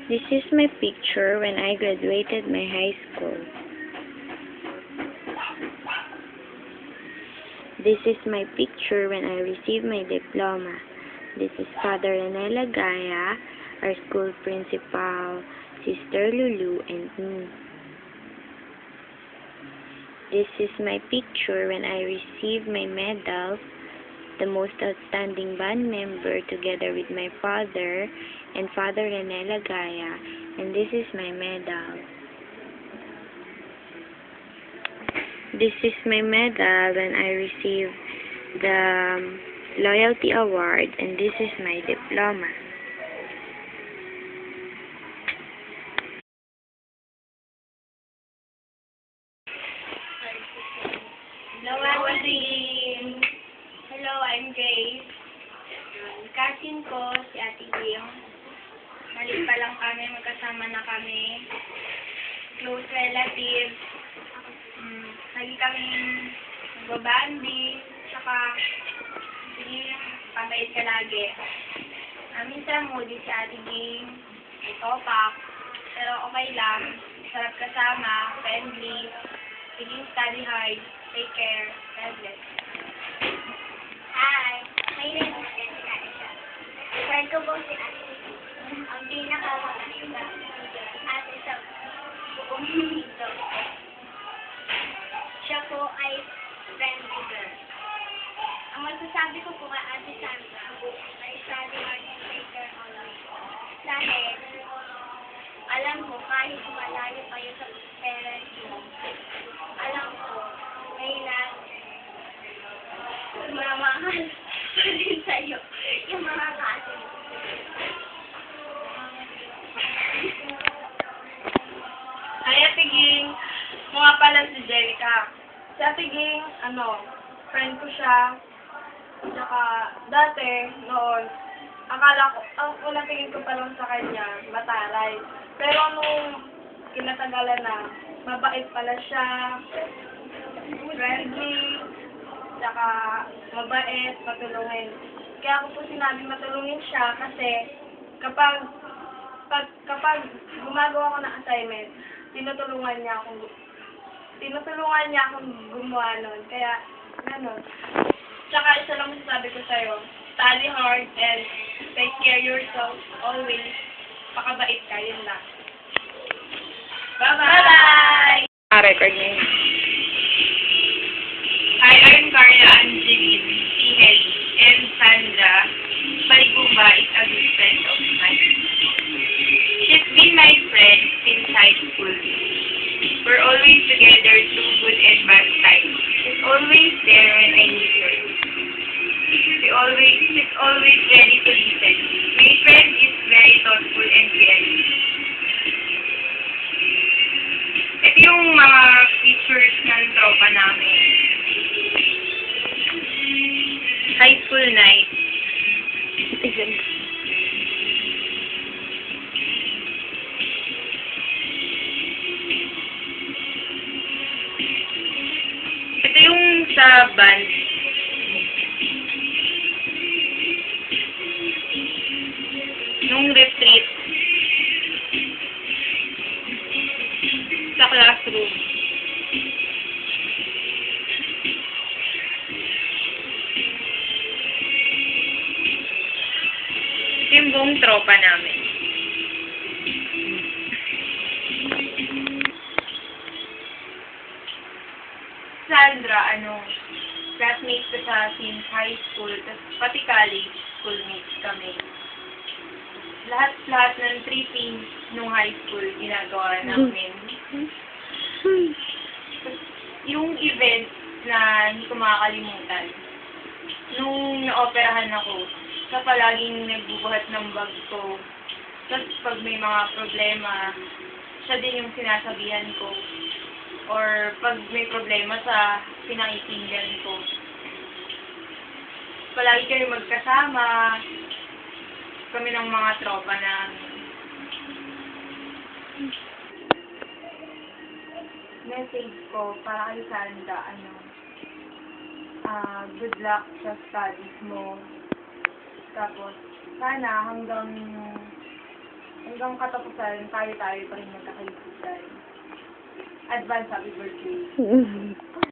This is my picture when I graduated my high school. This is my picture when I received my diploma. This is Father Rene Lagaya, our school principal, Sister Lulu, and me. This is my picture when I received my medal, the most outstanding band member, together with my father and Father Rene Lagaya, and this is my medal. This is my medal when I received the Loyalty Award, and this is my diploma. Hello, everyone. Hello, I'm Grace. Cousin ko, si Ate Jing. Maliit pa lang kami, magkasama na kami. Close relatives. Lagi kami nagbabandi. Saka, sige, pamait ka lagi. Minsan moody si Ate Jing. Topak. Pero okay lang. Sarap kasama. Friendly. Sige, study hard. Take care. God bless. Hi, my name is Jessica Isha. Friend ko po si Ate. Ang pinakamaganda ate sa buong mundo. Siya po ay friendly girl. Ang masasabi ko po kay Ate Sandra ay study hard and take care always. Dahil, alam ko kahit malayo kayo sa parents mo, alam ko, may mamahal pa din sa'yo yung mga kasi. Hi, Ate Ging. Mga pala si Jerica. Si Ate Ging, friend ko siya. Saka, dati, noon, akala ko, ang unang tingin ko pa lang sa kanya, mataray. Pero nung kinatagalan na, mabait pala siya, friendly, saka mabait, matulungin. Kaya ako po sinabi matulungin siya kasi kapag gumagawa ko ng assignment, tinutulungan niya akong gumawa nun. Kaya, gano'n. Tsaka isa lang masasabi ko sa'yo, study hard and take care yourself always. Pakabait ka, yun lang. Bye-bye! Record niya yun. Hi, I'm Carla Angeline, si Heli, and Sandra. Balibumba is a good friend of mine. She's been my friend since high school. We're always together through good and bad times. She's always there when I need her. She's always ready to listen. My friend is very thoughtful and caring. Ito yung mga features ng tropa namin. High school night. Ito yung sa band. Nung retreat. Sa classroom. Ito yung buong tropa namin. Sandra, classmates ko sa since high school, pati college, schoolmates kami. Lahat ng tripping nung high school, ginagawa namin. Yung event na hindi ko makakalimutan, nung na-operahan ako, siya palaging nagbubuhat ng bag ko. Tapos pag may mga problema, siya din yung sinasabihan ko. Or pag may problema sa pinakikinggan ko. Palagi kayo magkasama, kami ng mga tropa namin. Message ko para kay Sandra, good luck sa studies mo. Tapos, sana hanggang hanggang katapusan, tayo pa rin magkakaibigan. Advance happy birthday.